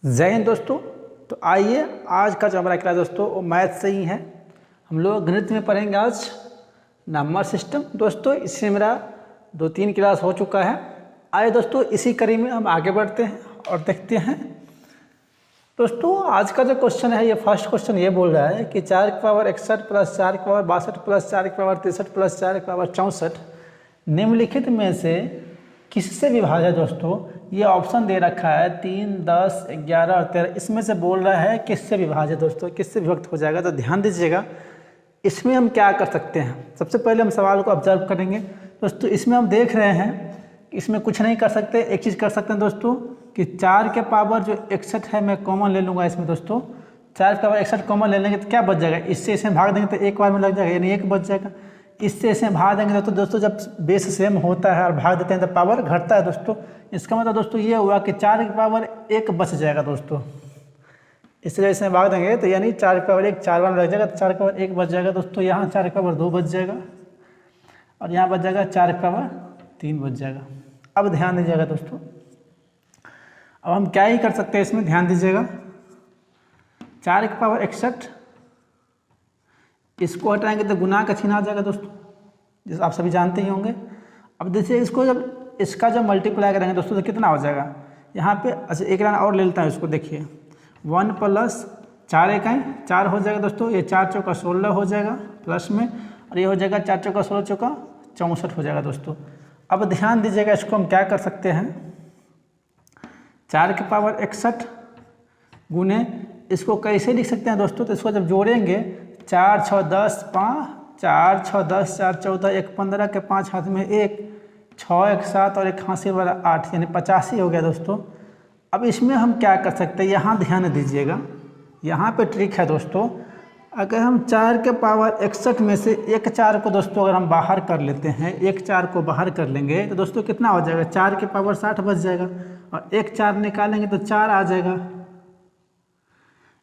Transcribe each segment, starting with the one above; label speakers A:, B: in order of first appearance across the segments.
A: जय हिंद दोस्तों। तो आइए आज का जो हमारा क्लास दोस्तों वो मैथ से ही है। हम लोग गणित में पढ़ेंगे आज नंबर सिस्टम। दोस्तों इससे मेरा 2-3 क्लास हो चुका है। आइए दोस्तों इसी कड़ी में हम आगे बढ़ते हैं और देखते हैं। दोस्तों आज का जो क्वेश्चन है, ये फर्स्ट क्वेश्चन ये बोल रहा है कि 4 की पावर 61 प्लस 4 की पावर 62 प्लस 4 की पावर 63 प्लस 4 की पावर 64 निम्नलिखित में से किससे विभाज्य है। दोस्तों ये ऑप्शन दे रखा है 3, 10, 11 और 13। इसमें से बोल रहा है किससे विभाज्य है। दोस्तों किससे विभक्त हो जाएगा, तो ध्यान दीजिएगा। इसमें हम क्या कर सकते हैं, सबसे पहले हम सवाल को ऑब्जर्व करेंगे। दोस्तों इसमें हम देख रहे हैं कि इसमें कुछ नहीं कर सकते। एक चीज़ कर सकते हैं दोस्तों कि 4 के पावर जो 61 है मैं कॉमन ले लूँगा इसमें। दोस्तों 4 के पावर 61 कॉमन ले लेंगे तो क्या बच जाएगा, इससे इसे भाग देंगे तो एक बार में लग जाएगा, यानी 1 बच जाएगा। इससे इसे भाग देंगे तो दोस्तों जब बेस सेम होता है और भाग देते हैं तो पावर घटता है। दोस्तों इसका मतलब दोस्तों ये हुआ कि 4 की पावर 1 बच जाएगा। दोस्तों इसलिए इसमें भाग देंगे तो यानी 4 की पावर 1 4 बार में लग जाएगा, तो 4 की पावर 1 बच जाएगा। दोस्तों यहाँ 4 की पावर 2 बच जाएगा और यहाँ बच जाएगा 4 की पावर 3 बच जाएगा। अब ध्यान दीजिएगा दोस्तों, अब हम क्या ही कर सकते हैं इसमें, ध्यान दीजिएगा। 4 की पावर 61 इसको हटाएंगे तो गुना का चिन्ह आ जाएगा दोस्तों, जैसे आप सभी जानते ही होंगे। अब देखिए इसको जब इसका जब मल्टीप्लाई करेंगे दोस्तों तो कितना हो जाएगा, यहाँ पे अच्छा एक लाइन और ले लेता हूँ इसको। देखिए 1 प्लस 4 इकाई 4 हो जाएगा दोस्तों, ये 4 चौका 16 हो जाएगा प्लस में, और ये हो जाएगा 4 चौका 16 चौका 64 हो जाएगा दोस्तों। अब ध्यान दीजिएगा, इसको हम क्या कर सकते हैं, 4 की पावर 61 गुने इसको कैसे लिख सकते हैं दोस्तों, तो इसको जब जोड़ेंगे 4 6 10 5 4 6 10 4 14 1 15 के 5 हाथ में 1 6 1 7 और 1 हासिल वाला 8 यानी 85 हो गया दोस्तों। अब इसमें हम क्या कर सकते हैं, यहाँ ध्यान दीजिएगा, यहाँ पे ट्रिक है दोस्तों। अगर हम 4 के पावर 61 में से एक 4 को दोस्तों अगर हम बाहर कर लेते हैं, एक 4 को बाहर कर लेंगे तो दोस्तों कितना हो जाएगा, 4 के पावर 60 बच जाएगा, और एक 4 निकालेंगे तो 4 आ जाएगा।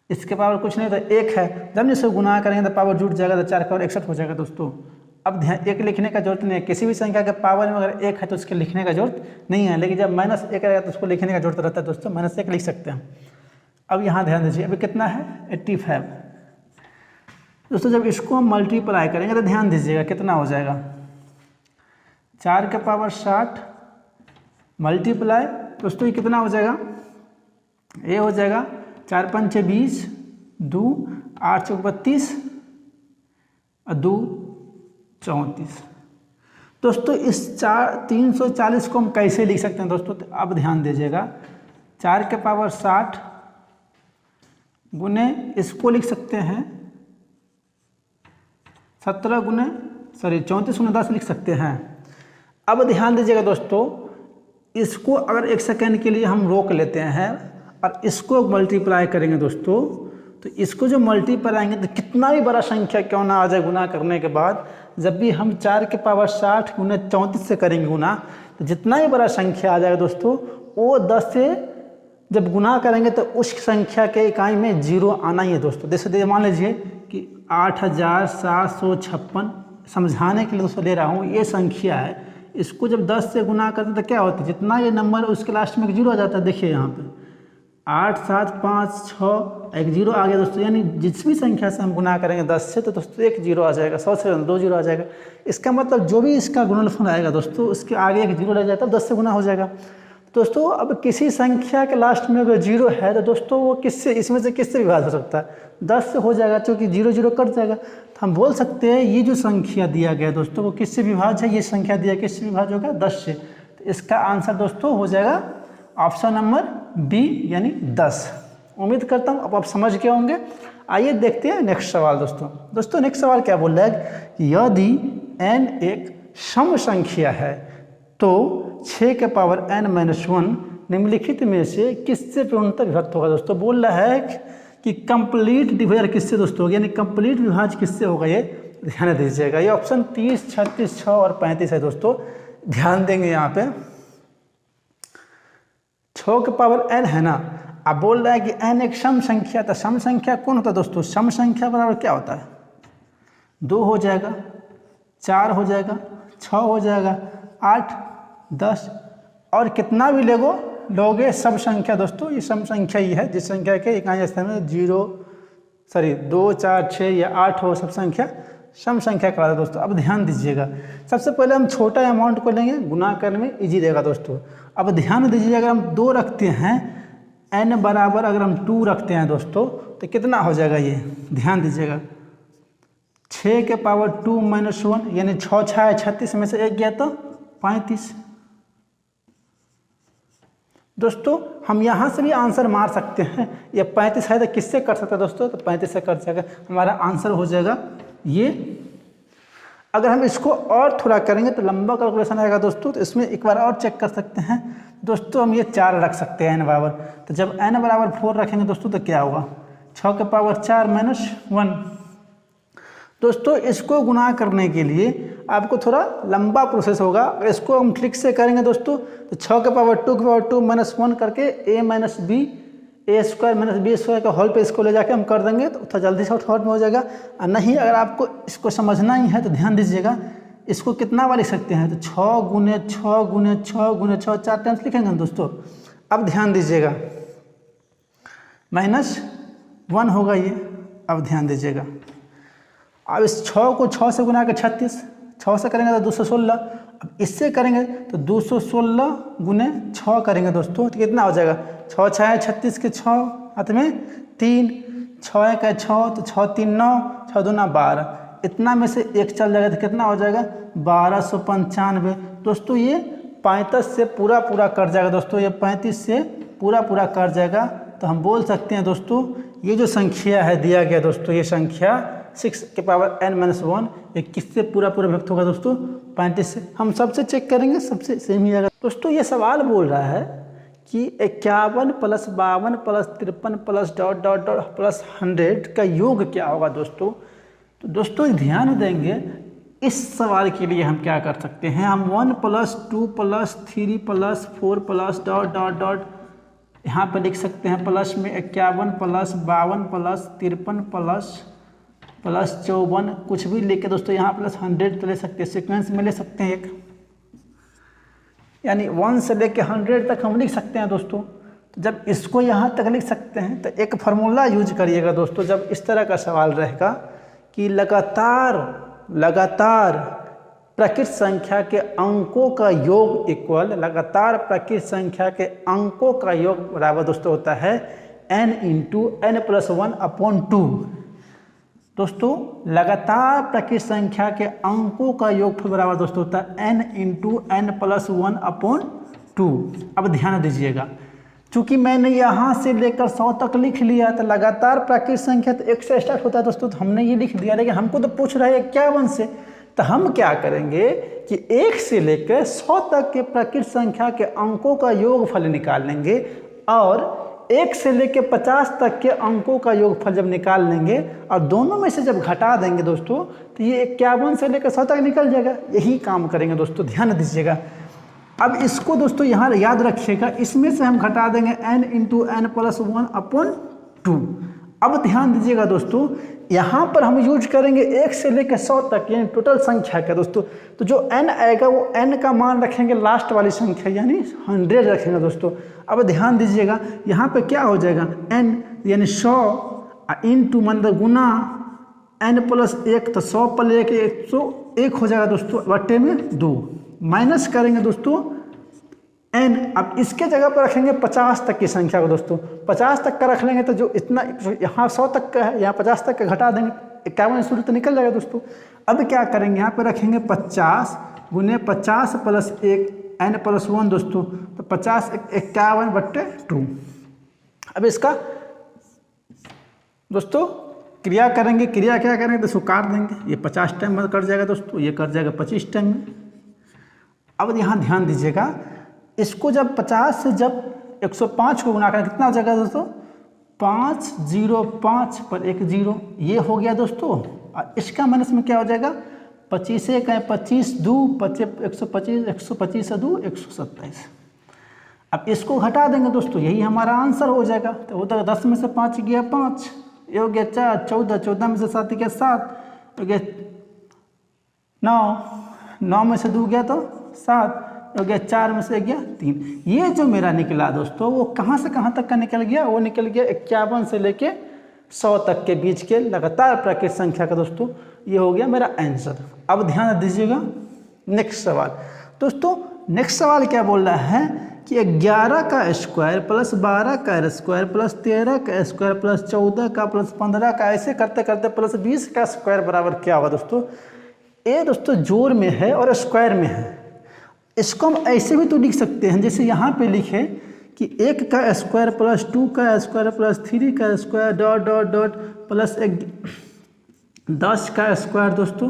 A: इसके पावर कुछ नहीं तो 1 है, जब इसको गुना करेंगे तो पावर जुट जाएगा, तो 4 के पावर 61 हो जाएगा दोस्तों। अब ध्यान, 1 लिखने का जरूरत नहीं है, किसी भी संख्या के पावर में अगर 1 है तो उसके लिखने का जरूरत नहीं है, लेकिन जब -1 रहेगा तो उसको लिखने का जरूरत रहता है दोस्तों, -1 लिख सकते हैं। अब यहाँ ध्यान दीजिए, अभी कितना है 85 दोस्तों। जब इसको हम मल्टीप्लाई करेंगे तो ध्यान दीजिएगा कितना हो जाएगा, 4 के पावर 60 मल्टीप्लाई दोस्तों ये कितना हो जाएगा, ये हो जाएगा 4 5 20 2 8 चौक 32 और 2 34 दोस्तों। इस 340 को हम कैसे लिख सकते हैं दोस्तों, तो अब ध्यान दीजिएगा, 4 के पावर 60 गुने इसको लिख सकते हैं 17 गुने 34 गुने 10 लिख सकते हैं। अब ध्यान दीजिएगा दोस्तों, इसको अगर 1 सेकेंड के लिए हम रोक लेते हैं और इसको मल्टीप्लाई करेंगे दोस्तों, तो इसको जो मल्टीप्लाई आएंगे तो कितना भी बड़ा संख्या क्यों ना आ जाए गुना करने के बाद, जब भी हम 4 के पावर 60 गुने 34 से करेंगे गुना, तो जितना ही बड़ा संख्या आ जाएगा दोस्तों वो 10 से जब गुना करेंगे तो उस संख्या के इकाई में 0 आना ही है दोस्तों। जैसे मान लीजिए कि 8756 समझाने के लिए दोस्तों ले रहा हूँ, ये संख्या है, इसको जब 10 से गुना करते हैं तो क्या होता है, जितना ये नंबर उसके लास्ट में 0 आ जाता है। देखिए यहाँ पे 8 7 5 6 एक 0 आ गया दोस्तों, यानी जिस भी संख्या से हम गुना करेंगे 10 से तो दोस्तों एक 0 आ जाएगा, 100 से 2 0 आ जाएगा। इसका मतलब जो भी इसका गुणनफल आएगा दोस्तों उसके आगे एक 0 लग जाता है, 10 से गुना हो जाएगा दोस्तों। अब किसी संख्या के लास्ट में अगर 0 है तो दोस्तों वो किससे, इसमें से किससे विभाज्य हो सकता है, 10 से हो जाएगा, क्योंकि 0 0 कट जाएगा। तो हम बोल सकते हैं ये जो संख्या दिया गया दोस्तों वो किससे विभाज्य है, ये संख्या दिया किससे विभाज्य होगा, 10 से। तो इसका आंसर दोस्तों हो जाएगा ऑप्शन नंबर बी यानी 10। उम्मीद करता हूँ अब आप समझ गए होंगे। आइए देखते हैं नेक्स्ट सवाल दोस्तों नेक्स्ट सवाल क्या बोल रहा है कि यदि n एक सम संख्या है तो 6 के पावर n-1 निम्नलिखित में से किससे पूर्णतः विभक्त होगा। दोस्तों बोल रहा है कि कंप्लीट डिवाइजर किससे दोस्तों, यानी कंप्लीट विभाज्य किससे होगा, ये ध्यान दीजिएगा। ये ऑप्शन 30 36 6 और 35 है दोस्तों, ध्यान देंगे यहाँ पे। 6 के पावर n है ना, अब बोल रहा है कि n एक सम संख्या, तो सम संख्या कौन होता है दोस्तों, सम संख्या बराबर क्या होता है, 2 हो जाएगा, 4 हो जाएगा, 6 हो जाएगा, 8 10 और कितना भी ले गो लोगे सब संख्या दोस्तों, ये सम संख्या ही है जिस संख्या के इकाई स्थान में 2 4 6 या 8 हो, सब संख्या सम संख्या कहलाता है दोस्तों। अब ध्यान दीजिएगा, सबसे पहले हम छोटा अमाउंट को लेंगे, गुना करने में इजी रहेगा दोस्तों। अब ध्यान दीजिए, अगर हम 2 रखते हैं n बराबर अगर हम 2 रखते हैं दोस्तों तो कितना हो जाएगा ये, ध्यान दीजिएगा 6 के पावर 2 माइनस 1 यानी 6 6 36 में से 1 गया तो 35। दोस्तों हम यहाँ से भी आंसर मार सकते हैं, ये 35 है तो किससे कर सकते हैं दोस्तों, तो 35 से कर जाएगा, हमारा आंसर हो जाएगा ये। अगर हम इसको और थोड़ा करेंगे तो लंबा कैलकुलेशन आएगा दोस्तों, तो इसमें एक बार और चेक कर सकते हैं दोस्तों। हम ये 4 रख सकते हैं n बराबर, तो जब n बराबर 4 रखेंगे दोस्तों तो क्या होगा, 6 के पावर 4 माइनस 1। दोस्तों इसको गुना करने के लिए आपको थोड़ा लंबा प्रोसेस होगा, अगर इसको हम ट्रिक से करेंगे दोस्तों तो 6 के पावर 2 माइनस 1 करके a minus b a square minus b square का होल पे इसको ले जाके हम कर देंगे तो थोड़ा जल्दी से शॉर्ट में हो जाएगा। और नहीं अगर आपको इसको समझना ही है तो ध्यान दीजिएगा, इसको कितना बार लिख सकते हैं, तो 6 गुने 6 गुने 6 गुने 6 4 टाइम्स लिखेंगे दोस्तों। अब ध्यान दीजिएगा -1 होगा ये, अब ध्यान दीजिएगा। अब इस 6 को 6 से गुना के 36, 6 से करेंगे तो 216, अब इससे करेंगे तो 216 गुने 6 करेंगे दोस्तों तो कितना हो जाएगा, 6 6 36 के 6 हाथ में 3, 6 1 6 तो 6 3 9, 6 2 12, इतना में से 1 चल जाएगा तो कितना हो जाएगा 1295। दोस्तों ये 35 से पूरा कट जाएगा दोस्तों, ये 35 से पूरा कट जाएगा। तो हम बोल सकते हैं दोस्तों ये जो संख्या है दिया गया दोस्तों, ये संख्या 6 के पावर n-1 ये किससे पूरा व्यक्त होगा दोस्तों, 35 से। हम सबसे चेक करेंगे, सबसे सेम ही आएगा दोस्तों। ये सवाल बोल रहा है कि 51 + 52 + 53 plus dot dot dot plus 100 का योग क्या होगा दोस्तों। तो दोस्तों ध्यान देंगे, इस सवाल के लिए हम क्या कर सकते हैं, हम 1 + 2 + 3 + 4 प्लस डॉट डॉट डॉट यहाँ पर लिख सकते हैं, प्लस में 51 + 52 + 53 प्लस 54 कुछ भी लेके दोस्तों यहाँ प्लस 100 तो ले सकते हैं, सीक्वेंस में ले सकते हैं एक, यानी 1 से लेके 100 तक हम लिख सकते हैं दोस्तों। तो जब इसको यहाँ तक लिख सकते हैं तो एक फार्मूला यूज करिएगा दोस्तों, जब इस तरह का सवाल रहेगा कि लगातार प्रकृत संख्या के अंकों का योग इक्वल लगातार प्रकृत संख्या के अंकों का योग बराबर दोस्तों होता है n × n+1/2। दोस्तों लगातार प्रकृत संख्या के अंकों का योगफल बराबर दोस्तों होता है n × n+1/2। अब ध्यान दीजिएगा, चूंकि मैंने यहाँ से लेकर 100 तक लिख लिया तो लगातार प्राकृतिक संख्या तो 1 से स्टार्ट होता है दोस्तों, तो हमने ये लिख दिया, लेकिन हमको तो पूछ रहा है 51 से। तो हम क्या करेंगे कि 1 से लेकर 100 तक के प्राकृतिक संख्या के अंकों का योगफल निकाल लेंगे, और 1 से लेकर 50 तक के अंकों का योगफल जब निकाल लेंगे और दोनों में से जब घटा देंगे दोस्तों तो ये 51 से लेकर 100 तक निकल जाएगा। यही काम करेंगे दोस्तों, ध्यान दीजिएगा। अब इसको दोस्तों यहाँ याद रखिएगा, इसमें से हम घटा देंगे n × n+1/2। अब ध्यान दीजिएगा दोस्तों, यहाँ पर हम यूज करेंगे 1 से लेकर 100 तक यानी टोटल संख्या का दोस्तों। तो जो n आएगा वो n का मान रखेंगे लास्ट वाली संख्या यानी 100 रखेंगे दोस्तों। अब ध्यान दीजिएगा, यहाँ पे क्या हो जाएगा n यानी 100 इंटू मतलब गुना n+1, तो 100 + 1 101 हो जाएगा दोस्तों, बट्टे में 2 माइनस करेंगे दोस्तों n। अब इसके जगह पर रखेंगे 50 तक की संख्या को दोस्तों, 50 तक का रख लेंगे तो जो इतना यहाँ 100 तक का है यहाँ 50 तक का घटा देंगे, 51 सूत्र तो निकल जाएगा दोस्तों। अब क्या करेंगे, यहाँ पे रखेंगे 50 गुने 50 + 1 n+1 दोस्तों, तो 50 51/2। अब इसका दोस्तों क्रिया करेंगे, क्रिया क्या करेंगे दोस्तों, काट देंगे, ये 50 टाइम में कट जाएगा दोस्तों, ये कट जाएगा 25 टाइम में। अब यहाँ ध्यान दीजिएगा, इसको जब 50 से जब 105 को गुना करें कितना हो जाएगा दोस्तों, 505 पर 1 0, ये हो गया दोस्तों। और इसका माइनस में क्या हो जाएगा, 25 1 25 2 125 125 से 2 127। अब इसको घटा देंगे दोस्तों, यही हमारा आंसर हो जाएगा। तो वो 10 में से 5 गया 5, ये हो गया 4 14, 14 में से 7 गया 7, हो गया 9, 9 में से 2 गया तो 7, हो गया 4 में से गया 3। ये जो मेरा निकला दोस्तों वो कहाँ से कहाँ तक का निकल गया, वो निकल गया 51 से लेके 100 तक के बीच के लगातार प्राकृत संख्या का दोस्तों ये हो गया मेरा आंसर। अब ध्यान दीजिएगा नेक्स्ट सवाल। दोस्तों नेक्स्ट सवाल क्या बोल रहा है कि 11 का स्क्वायर प्लस 12 का स्क्वायर प्लस 13 का स्क्वायर प्लस 14 का प्लस 15 का ऐसे करते करते प्लस 20 का स्क्वायर बराबर क्या होगा। दोस्तों ये दोस्तों जोड़ में है और स्क्वायर में है। इसको हम ऐसे भी तो लिख सकते हैं जैसे यहाँ पे लिखे कि 1 का स्क्वायर प्लस 2 का स्क्वायर प्लस 3 का square dot dot dot plus 10 का स्क्वायर दोस्तों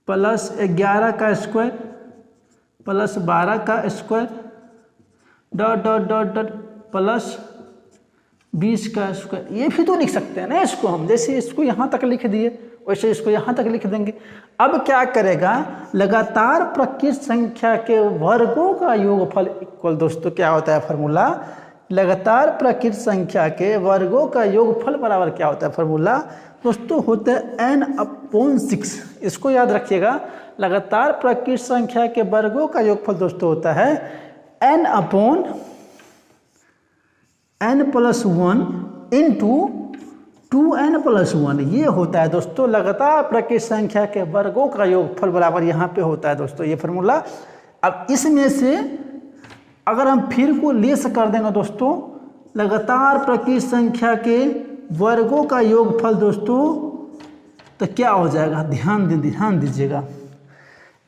A: प्लस 11 का स्क्वायर प्लस 12 का square dot dot dot dot plus 20 का स्क्वायर। ये भी तो लिख सकते हैं ना इसको हम, जैसे इसको यहाँ तक लिख दिए वैसे इसको यहाँ तक लिख देंगे। अब क्या करेगा, लगातार प्राकृत संख्या के वर्गों का योगफल इक्वल दोस्तों क्या होता है फार्मूला, लगातार प्राकृत संख्या के वर्गों का योगफल बराबर क्या होता है फार्मूला दोस्तों होता है n/6। इसको याद रखिएगा, लगातार प्राकृत संख्या के वर्गों का योगफल दोस्तों होता है n/n + 1 इंटू 2n + 1। ये होता है दोस्तों लगातार प्राकृत संख्या के वर्गों का योगफल बराबर यहाँ पे होता है दोस्तों ये फार्मूला। अब इसमें से अगर हम फिर को लेस कर देंगे दोस्तों, लगातार प्राकृत संख्या के वर्गों का योगफल दोस्तों तो क्या हो जाएगा, ध्यान दीजिएगा।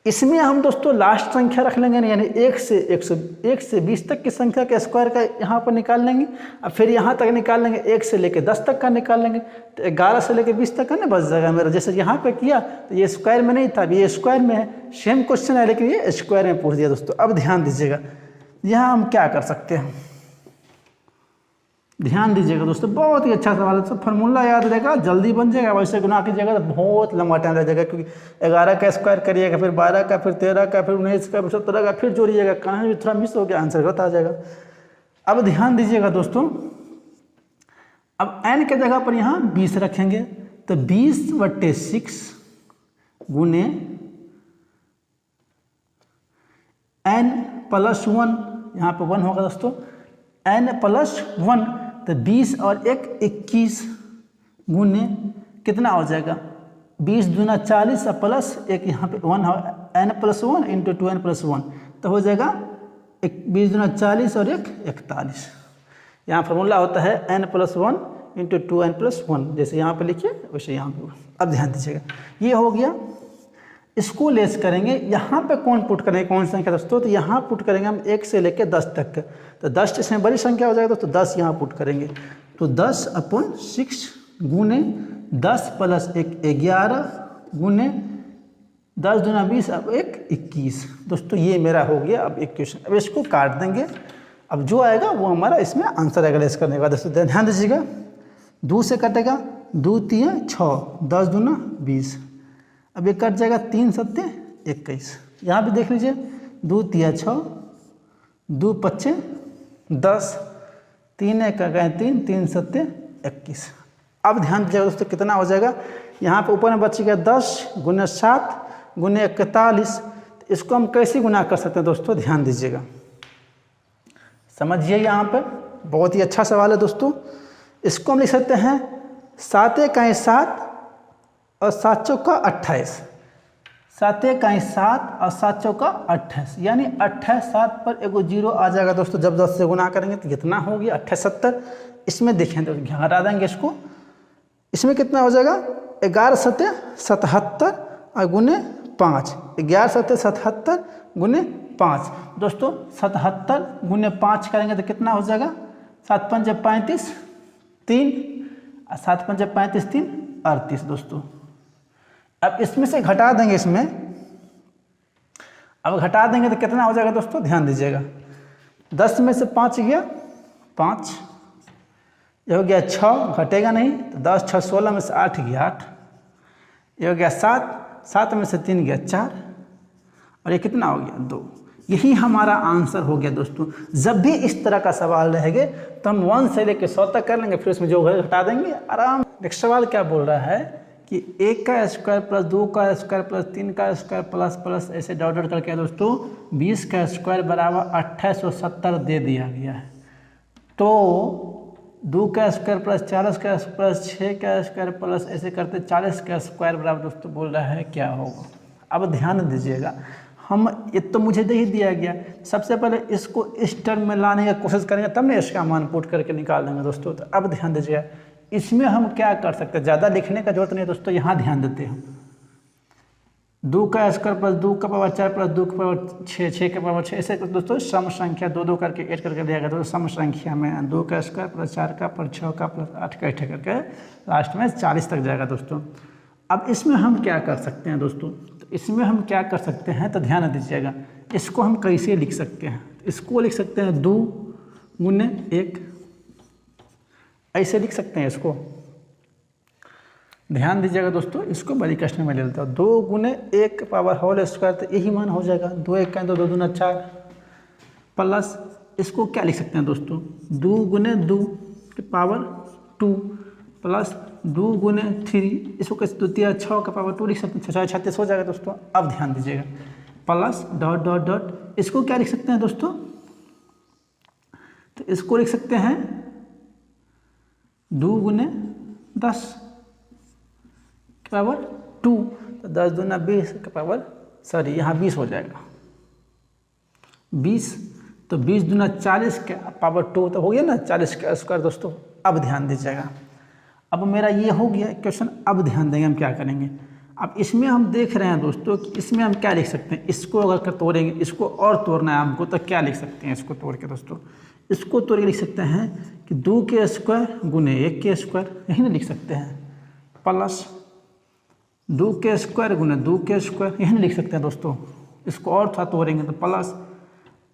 A: इसमें हम दोस्तों लास्ट संख्या रख लेंगे यानी 1 से 20 तक की संख्या के स्क्वायर का यहाँ पर निकाल लेंगे। अब फिर यहाँ तक निकाल लेंगे 1 से लेकर 10 तक का निकाल लेंगे, तो 11 से लेकर 20 तक का ना बच जाएगा मेरा। जैसे यहाँ पे किया तो ये स्क्वायर में नहीं था, अभी ये स्क्वायर में है, सेम क्वेश्चन है लेकिन ये स्क्वायर में पूछ दिया दोस्तों। अब ध्यान दीजिएगा यहाँ हम क्या कर सकते हैं, ध्यान दीजिएगा दोस्तों, बहुत ही अच्छा सवाल है। फार्मूला याद रहेगा जल्दी बन जाएगा, वैसे गुना कीजिएगा तो बहुत लंबा टाइम लग जाएगा, क्योंकि 11 का स्क्वायर करिएगा फिर 12 का फिर 13 का फिर 19 का फिर 17 का फिर जोड़िएगा, कहाँ भी थोड़ा मिस हो गया आंसर गलत आ जाएगा। अब ध्यान दीजिएगा दोस्तों, अब n के जगह पर यहाँ 20 रखेंगे तो 20/6 गुने n + 1, यहाँ पर 1 होगा दोस्तों, n + 1 तो 20 और 1 21 गुने कितना हो जाएगा 20 दूना 40 और प्लस 1 यहाँ पे 1 n + 1 इंटू 2n + 1 तो हो जाएगा 20 दूना 40 और 1 41। यहाँ फार्मूला होता है n + 1 इंटू 2n + 1, जैसे यहाँ पे लिखिए वैसे यहाँ पे। अब ध्यान दीजिएगा ये हो गया, इसको लेस करेंगे, यहाँ पे कौन पुट करेंगे कौन संख्या दोस्तों, तो यहाँ पुट करेंगे हम 1 से लेकर 10 तक, तो 10 इसमें बड़ी संख्या हो जाएगा दोस्तों, 10 यहाँ पुट करेंगे तो 10/6 गुने 10 + 1 11 गुने 10 दूना 20 अब 1 21 दोस्तों, ये मेरा हो गया अब इक्वेशन। अब इसको काट देंगे, अब जो आएगा वो हमारा इसमें आंसर आएगा लेस करने का दोस्तों। ध्यान दीजिएगा 2 से कटेगा 2 × 3 = 6, 10 दूना 20, अब ये कट जाएगा 3 × 7 = 21। यहाँ भी देख लीजिए 2 × 3 = 6, 2 × 5 = 10, 3 × 1 = 3, 3 × 7 = 21। अब ध्यान दीजिएगा दोस्तों कितना हो जाएगा, यहाँ पे ऊपर में बच गया 10 × 7 × 41, तो इसको हम कैसे गुना कर सकते हैं दोस्तों, ध्यान दीजिएगा समझिए। यहाँ पर बहुत ही अच्छा सवाल है दोस्तों, इसको हम लिख सकते हैं 7 × 7 और 7 × 4 = 28, 7 × 7 और 7 × 4 = 28, यानी 28 7 पर एगो 0 आ जाएगा दोस्तों। जब 10 से गुना करेंगे तो कितना हो गया 28 70। इसमें देखें तो हटा देंगे इसको, इसमें कितना हो जाएगा 11 × 7 = 77 और गुने 5, 11 × 7 = 77 गुने 5 दोस्तों, 77 गुने 5 करेंगे तो कितना हो जाएगा 7 × 5 = 35, 3 और 7 × 5 = 35, 3 38 दोस्तों। अब इसमें से घटा देंगे, इसमें अब घटा देंगे तो कितना हो जाएगा दोस्तों, ध्यान दीजिएगा 10 में से 5 गया 5, ये हो गया 6, घटेगा नहीं तो 10 × 6 = 16 में से 8 गया 8, ये हो गया 7, 7 में से 3 गया 4 और ये कितना हो गया 2। यही हमारा आंसर हो गया दोस्तों। जब भी इस तरह का सवाल रहेंगे तो हम 1 से लेकर 100 तक कर लेंगे, फिर उसमें जो घटा देंगे आराम। नेक्स्ट सवाल क्या बोल रहा है कि 1 का स्क्वायर प्लस 2 का स्क्वायर प्लस 3 का स्क्वायर प्लस प्लस ऐसे डॉट डॉट करके दोस्तों 20 का स्क्वायर बराबर 2870 दे दिया गया है। तो 2 का स्क्वायर प्लस 4 का प्लस 6 का स्क्वायर प्लस ऐसे करते 40 का स्क्वायर बराबर दोस्तों बोल रहा है क्या होगा। अब ध्यान दीजिएगा, हम ये तो मुझे दे ही दिया गया, सबसे पहले इसको इस टर्म में लाने की कोशिश करेंगे तब ना इसका मान पुट करके निकाल देंगे दोस्तों। तो अब ध्यान दीजिएगा, इसमें हम क्या कर सकते हैं, ज़्यादा लिखने का जरूरत नहीं है दोस्तों, यहाँ ध्यान देते हैं। 2 का स्क्वायर प्लस 2 का पावर 4 प्लस 2 का पावर 6, 6 का पावर 6, ऐसे दोस्तों सम संख्या 2 करके ऐड करके दिया गया। तो सम संख्या में 2 का स्क्वायर प्लस 4 का प्लस 6 का प्लस 8 का ऐसे करके लास्ट में 40 तक जाएगा दोस्तों। अब इसमें हम क्या कर सकते हैं दोस्तों, तो इसमें हम क्या कर सकते हैं, तो ध्यान दीजिएगा, इसको हम कैसे लिख सकते हैं। इसको लिख सकते हैं 2 गुने 1, ऐसे लिख सकते हैं इसको। ध्यान दीजिएगा दोस्तों, इसको बड़ी कष्ट में ले लेता हूँ। 2 गुने 1 पावर होल स्क्वायर, तो यही मान हो जाएगा। 2 1 का 2, 2 दूना 4 प्लस इसको क्या लिख सकते हैं दोस्तों, 2 गुने 2 के पावर 2 प्लस 2 गुने 3, इसको कैसे 2 3 6 का पावर 2 लिख सकते हैं, 6 36 हो जाएगा दोस्तों। अब ध्यान दीजिएगा, प्लस डॉट डॉट डॉट, इसको क्या लिख सकते हैं दोस्तों, तो इसको लिख सकते हैं 2 गुने 10 के पावर 2, तो 10 दूना 20 के पावर यहाँ 20 हो जाएगा 20, तो 20 दूना 40 के पावर 2, तो हो गया ना 40 का स्क्वायर दोस्तों। अब ध्यान दीजिएगा, अब मेरा ये हो गया क्वेश्चन। अब ध्यान देंगे हम क्या करेंगे। अब इसमें हम देख रहे हैं दोस्तों कि इसमें हम क्या लिख सकते हैं, इसको अगर तोड़ेंगे, इसको और तोड़ना है हमको, तो क्या लिख सकते हैं इसको तोड़ के दोस्तों, इसको तोड़ के लिख सकते हैं कि 2 के स्क्वायर गुने 1 के स्क्वायर, यही ना लिख सकते हैं, प्लस 2 के स्क्वायर गुने 2 के स्क्वायर, यही ना लिख सकते हैं दोस्तों। इसको और थोड़ा तोड़ेंगे तो प्लस,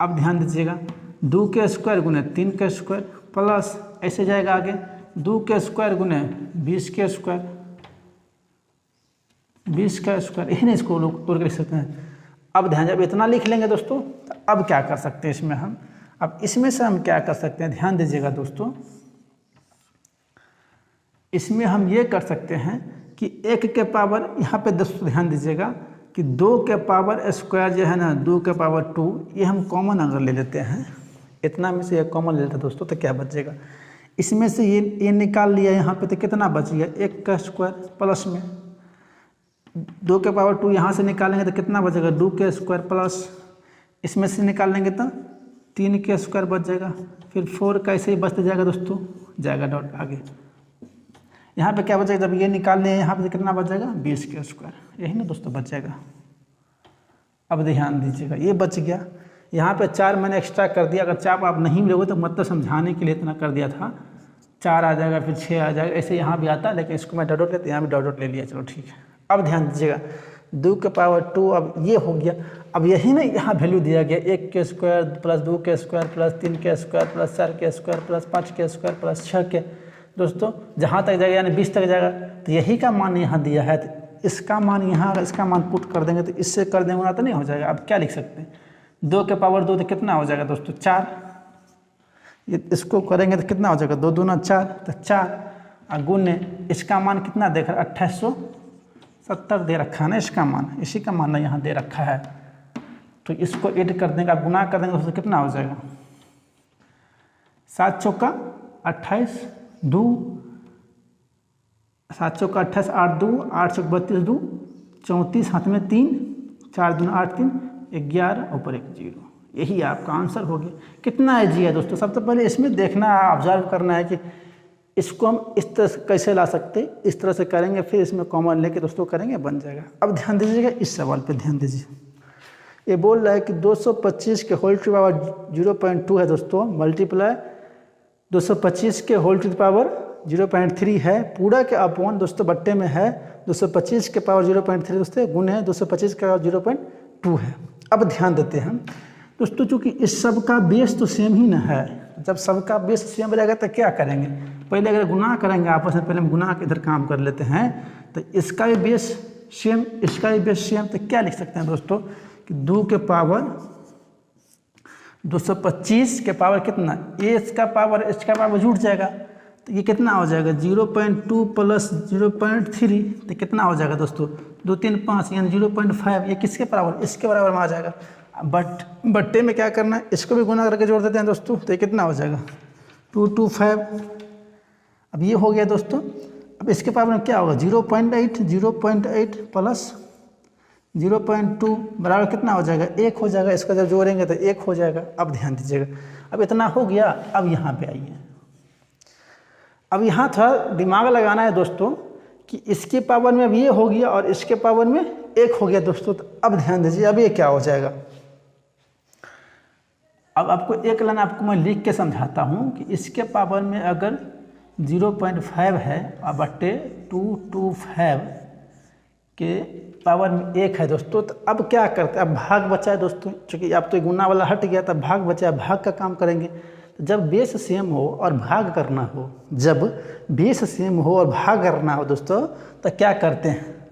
A: अब ध्यान दीजिएगा, 2 के स्क्वायर गुने 3 के स्क्वायर प्लस ऐसे जाएगा आगे 2 के स्क्वायर गुने 20 के स्क्वायर, 20 का स्क्वायर, यही ना इसको लोग तोड़ के लिख सकते हैं। अब ध्यान, जब इतना लिख लेंगे दोस्तों, तो अब क्या कर सकते हैं इसमें हम, अब इसमें से हम क्या कर सकते हैं, ध्यान दीजिएगा दोस्तों, इसमें हम ये कर सकते हैं कि 1 के पावर, यहाँ पे दोस्तों ध्यान दीजिएगा कि 2 के पावर स्क्वायर जो है ना, 2 के पावर 2, ये हम कॉमन अगर ले लेते हैं, इतना में से ये कॉमन ले लेते हैं दोस्तों, तो क्या बचेगा, इसमें से ये निकाल लिया यहाँ पे, तो कितना बच गया, 1 का स्क्वायर प्लस में 2 के पावर 2 यहाँ से निकालेंगे तो कितना बचेगा, 2 के स्क्वायर प्लस इसमें से निकाल लेंगे तो 3 के स्क्वायर बच जाएगा, फिर 4 का ऐसे ही बचते जाएगा दोस्तों, जाएगा डॉट आगे। यहाँ पे क्या बचेगा, जब ये निकाल लें यहाँ पे कितना बच जाएगा, 20 के स्क्वायर, यही ना दोस्तों बच जाएगा। अब ध्यान दीजिएगा, ये बच गया, यहाँ पे 4 मैंने एक्स्ट्रा कर दिया, अगर 4 आप नहीं मिलोगे तो मतलब समझाने के लिए इतना कर दिया था, 4 आ जाएगा फिर 6 आ जाएगा, ऐसे यहाँ भी आता, लेकिन इसको मैं डॉट डॉट लेते, यहाँ भी डॉट डॉट ले लिया, चलो ठीक है। अब ध्यान दीजिएगा, 2 के पावर 2, अब ये हो गया, अब यही ना यहाँ वैल्यू दिया गया, 1 के स्क्वायर प्लस 2 के स्क्वायर प्लस 3 के स्क्वायर प्लस 4 के स्क्वायर प्लस 5 के स्क्वायर प्लस 6 के, दोस्तों जहाँ तक जाएगा यानी 20 तक जाएगा, तो यही का मान यहाँ दिया है, तो इसका मान यहाँ, इसका मान पुट कर देंगे तो इससे कर देंगे ना, तो नहीं हो जाएगा। अब क्या लिख सकते हैं, 2 के पावर 2 तो कितना हो जाएगा दोस्तों, 4, इसको करेंगे तो कितना हो जाएगा, 2 दूना 4, तो 4 गुने इसका मान कितना देख रहा है, 2870 दे रखा है ना, इसका मान, इसी का मान यहाँ दे रखा है, तो इसको ऐड कर देंगे, आप गुना कर देंगे दोस्तों, कितना हो जाएगा, 7 चौका 28, 2 7 चौका 28, 8 2 8 चौक 32, 2 34, हाथ में 3, 4 दूना 8 3 11, ऊपर 1 0, यही आपका आंसर हो गया। कितना ईजी है दोस्तों, सबसे पहले इसमें देखना है, ऑब्जर्व करना है कि इसको हम इस तरह से कैसे ला सकते हैं, इस तरह से करेंगे, फिर इसमें कॉमन लेके दोस्तों करेंगे, बन जाएगा। अब ध्यान दीजिएगा, इस सवाल पे ध्यान दीजिए, ये बोल रहा है कि 225 के होल टू पावर 0.2 है दोस्तों, मल्टीप्लाई 225 के होल टू पावर 0.3 है, पूरा के अपॉन दोस्तों बट्टे में है 225 के पावर 0.3 दोस्तों गुने 225 के पावर 0.2 है। अब ध्यान देते हैं दोस्तों, चूँकि इस सब का बेस तो सेम ही ना है, जब सबका बेस सेम रहेगा तो क्या करेंगे, पहले अगर गुना करेंगे आपस में, पहले हम गुना के इधर काम कर लेते हैं, तो इसका भी बेस सेम, इसका भी बेस सेम, तो क्या लिख सकते हैं दोस्तों कि 2 के पावर 225 के पावर कितना, इसका पावर इसका पावर जुड़ जाएगा, तो ये कितना हो जाएगा 0.2 प्लस 0.3, तो कितना हो जाएगा दोस्तों 2 3 5 यानी 0.5। ये किसके बराबर, इसके बराबर में आ जाएगा। बट बट्टे में क्या करना है, इसको भी गुना करके जोड़ देते हैं दोस्तों, तो ये कितना हो जाएगा 225। अब ये हो गया दोस्तों। अब इसके पावर में क्या होगा 0.8 प्लस 0.2 बराबर कितना हो जाएगा 1 हो जाएगा। इसका जब जोड़ेंगे तो 1 हो जाएगा। अब ध्यान दीजिएगा, अब इतना हो गया। अब यहाँ पे आइए, अब यहाँ थोड़ा दिमाग लगाना है दोस्तों कि इसके पावर में अब ये हो गया और इसके पावर में 1 हो गया दोस्तों। तो अब ध्यान दीजिए, अब ये क्या हो जाएगा। अब आपको एक लाइन आपको मैं लिख के समझाता हूँ कि इसके पावर में अगर 0.5 है और बट्टे 225 के पावर में 1 है दोस्तों। तो अब क्या करते हैं, अब भाग बचा है दोस्तों, चूँकि अब तो गुना वाला हट गया, तब भाग बचा है, भाग का काम करेंगे। तो जब बेस सेम हो और भाग करना हो, जब बेस सेम हो और भाग करना हो दोस्तों, तो क्या करते हैं,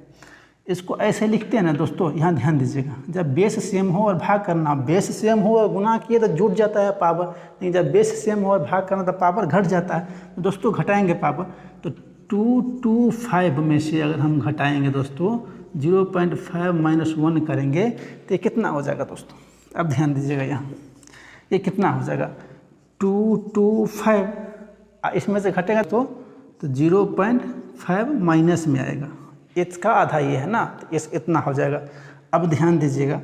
A: इसको ऐसे लिखते हैं ना दोस्तों। यहाँ ध्यान दीजिएगा, जब बेस सेम हो और भाग करना, बेस सेम हो और गुना किए तो जुट जाता है पावर, नहीं जब बेस सेम हो और भाग करना तो पावर घट जाता है। तो दोस्तों घटाएंगे पावर, तो 225 में से अगर हम घटाएंगे दोस्तों 0.5 माइनस 1 करेंगे तो ये कितना हो जाएगा दोस्तों। अब ध्यान दीजिएगा, यहाँ ये कितना हो जाएगा 225, इसमें से घटेगा तो 0.5 माइनस में आएगा, इसका आधा ये है ना, तो इस इतना हो जाएगा। अब ध्यान दीजिएगा,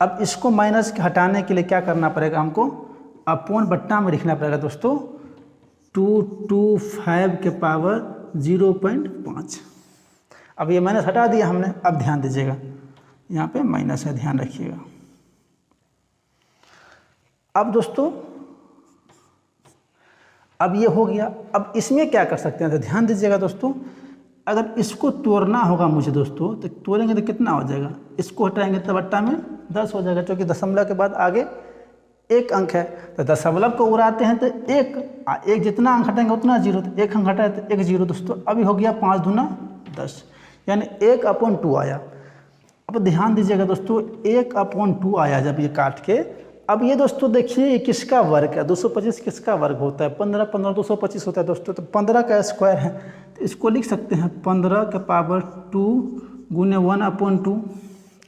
A: अब इसको माइनस के हटाने के लिए क्या करना पड़ेगा हमको, अपॉन बट्टा में लिखना पड़ेगा दोस्तों 225 के पावर 0.5। अब ये माइनस हटा दिया हमने। अब ध्यान दीजिएगा, यहाँ पे माइनस है, ध्यान रखिएगा। अब दोस्तों अब ये हो गया। अब इसमें क्या कर सकते हैं, तो ध्यान दीजिएगा दोस्तों, अगर इसको तोड़ना होगा मुझे दोस्तों, तो तोड़ेंगे तो कितना हो जाएगा, इसको हटाएंगे तो बट्टा में 10 हो जाएगा, क्योंकि दशमलव के बाद आगे 1 अंक है। तो दशमलव को उड़ाते हैं तो 1 जितना अंक हटाएंगे उतना 0, तो 1 अंक हटाए तो 1 0 दोस्तों। अभी हो गया 5 दूना 10, यानी 1/2 आया। अब ध्यान दीजिएगा दोस्तों, 1/2 आया जब ये काट के। अब ये दोस्तों देखिए ये किसका वर्ग है, 225 किसका वर्ग होता है, 15 15 225 होता है दोस्तों। तो 15 का स्क्वायर है, तो इसको लिख सकते हैं 15 के पावर 2 गुने 1/2,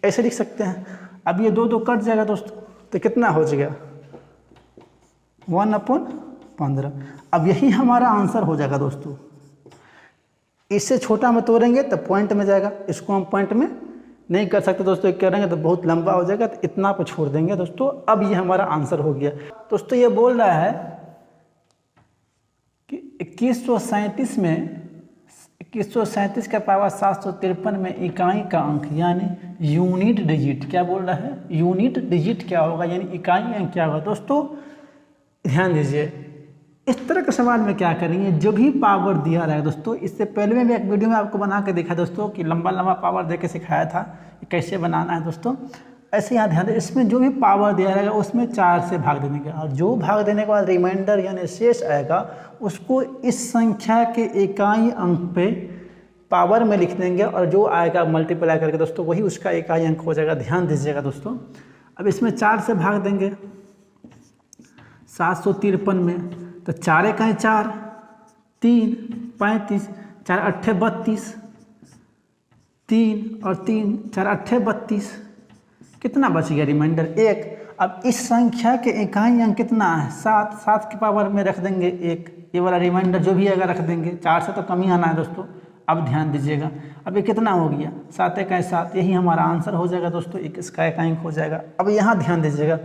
A: ऐसे लिख सकते हैं। अब ये 2 कट जाएगा दोस्तों, तो कितना हो जाएगा 1/15। अब यही हमारा आंसर हो जाएगा दोस्तों। इससे छोटा में तोड़ेंगे तो पॉइंट में जाएगा, इसको हम पॉइंट में नहीं कर सकते दोस्तों, करेंगे तो बहुत लंबा हो जाएगा, तो इतना को छोड़ देंगे दोस्तों। अब ये हमारा आंसर हो गया दोस्तों। ये बोल रहा है कि 2137 का पावर 753 में इकाई का अंक यानी यूनिट डिजिट, क्या बोल रहा है, यूनिट डिजिट क्या होगा, यानी इकाई अंक क्या होगा दोस्तों। ध्यान दीजिए, इस तरह के सवाल में क्या करेंगे, जो भी पावर दिया रहेगा दोस्तों, इससे पहले में भी एक वीडियो में आपको बना के देखा दोस्तों कि लंबा लंबा पावर दे के सिखाया था कैसे बनाना है दोस्तों। ऐसे यहाँ ध्यान दें, इसमें जो भी पावर दिया रहेगा उसमें 4 से भाग देने का, और जो भाग देने के बाद रिमाइंडर यानी शेष आएगा उसको इस संख्या के इकाई अंक पे पावर में लिख देंगे, और जो आएगा मल्टीप्लाई करके दोस्तों वही उसका इकाई अंक हो जाएगा। ध्यान दीजिएगा दोस्तों, अब इसमें 4 से भाग देंगे 753 में, तो 4 इकाई 4 3 35, 4 8 32, 3 और 3 4 8 32, कितना बच गया रिमाइंडर 1। अब इस संख्या के इकाई अंक कितना है 7, 7 के पावर में रख देंगे 1, ये वाला रिमाइंडर जो भी आएगा रख देंगे, 4 से तो कम ही आना है दोस्तों। अब ध्यान दीजिएगा, अब ये कितना हो गया 7 इकाई 7, यही हमारा आंसर हो जाएगा दोस्तों, इसका इकाई अंक हो जाएगा। अब यहाँ ध्यान दीजिएगा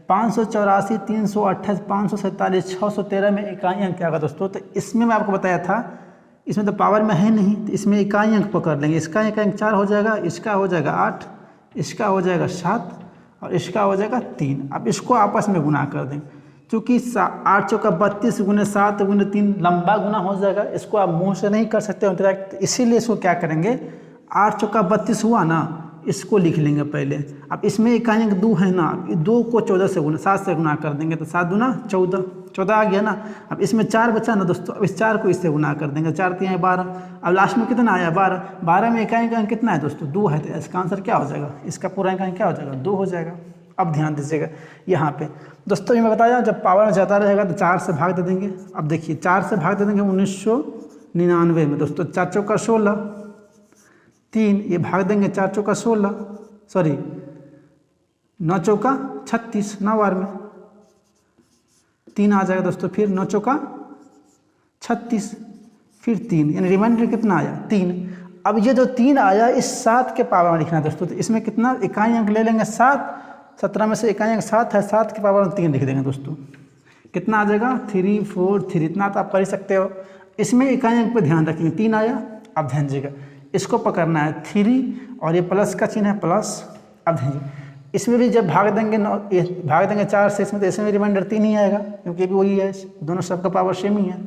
A: 584 328 547 613 में इकाई अंक क्या होगा दोस्तों। तो इसमें मैं आपको बताया था, इसमें तो पावर में है नहीं, तो इसमें इकाई अंक पकड़ लेंगे। इसका इकाई अंक 4 हो जाएगा, इसका हो जाएगा 8, इसका हो जाएगा 7 और इसका हो जाएगा 3। अब इसको आपस में गुना कर देंगे, चूँकि 8 चौका 32 गुने 7 गुने 3 लंबा गुना हो जाएगा, इसको आप मुँह से नहीं कर सकते डायरेक्ट, इसीलिए इसको क्या करेंगे 8 चौका 32 हुआ ना, इसको लिख लेंगे पहले। अब इसमें इकाई अंक 2 है ना, 2 को 14 से गुना 7 से गुना कर देंगे, तो 7 दूना 14, 14 आ गया ना। अब इसमें 4 बचा ना दोस्तों, अब इस 4 को इससे गुना कर देंगे, 4 3 12। अब लास्ट में कितना आया 12, 12 में इकाई का अंक कितना है दोस्तों 2 है, तो इसका आंसर क्या हो जाएगा, इसका पूरा इकाई क्या हो जाएगा 2 हो जाएगा। अब ध्यान दीजिएगा यहाँ पे दोस्तों, ये मैं बताया जब पावर में जाता रहेगा तो 4 से भाग दे देंगे। अब देखिए 4 से भाग दे देंगे 1999 में दोस्तों, 4 चौका 16, 3 ये भाग देंगे 4 चौका 16, सॉरी 9 चौका 36, 9 बार में 3 आ जाएगा दोस्तों, फिर 9 चौका 36, फिर 3, यानी रिमाइंडर कितना आया 3। अब ये जो 3 आया इस 7 के पावर में लिखना है दोस्तों, तो इसमें कितना इकाई अंक ले लेंगे 7, 17 में से इकाई अंक 7 है, 7 के पावर में 3 लिख देंगे दोस्तों, कितना आ जाएगा 3, 4, 3, इतना तो आप कर ही सकते हो। इसमें इकाई अंक पे ध्यान रखेंगे 3 आया। अब ध्यान दीजिएगा इसको पकड़ना है 3 और ये प्लस का चिन्ह है प्लस। अब ध्यान इसमें भी जब भाग देंगे 4 से इसमें, तो इसमें रिमाइंडर 3 ही आएगा क्योंकि भी वही है, दोनों सबका पावर सेम ही है,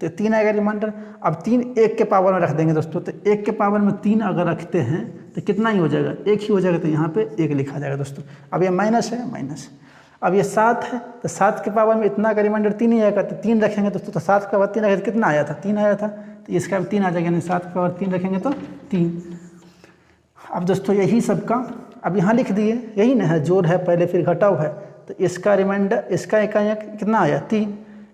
A: तो 3 आएगा रिमाइंडर। अब 3 1 के पावर में रख देंगे दोस्तों, तो 1 के पावर में 3 अगर रखते हैं तो कितना ही हो जाएगा 1 ही हो जाएगा, तो यहाँ पे 1 लिखा जाएगा दोस्तों। अब ये माइनस है माइनस, अब ये 7 है तो 7 के पावर में इतना का रिमाइंडर 3 ही आएगा, तो 3 रखेंगे दोस्तों, तो 7 के पावर 3 रखेंगे, कितना आया था 3 आया था, तो इसका भी 3 आ जाएगा, यानी 7 के पावर 3 रखेंगे तो 3। अब दोस्तों यही सबका अब यहाँ लिख दिए, यही ना है, जोड़ है पहले फिर घटाव है, तो इसका रिमाइंडर इसका इकाई अंक कितना आया 3,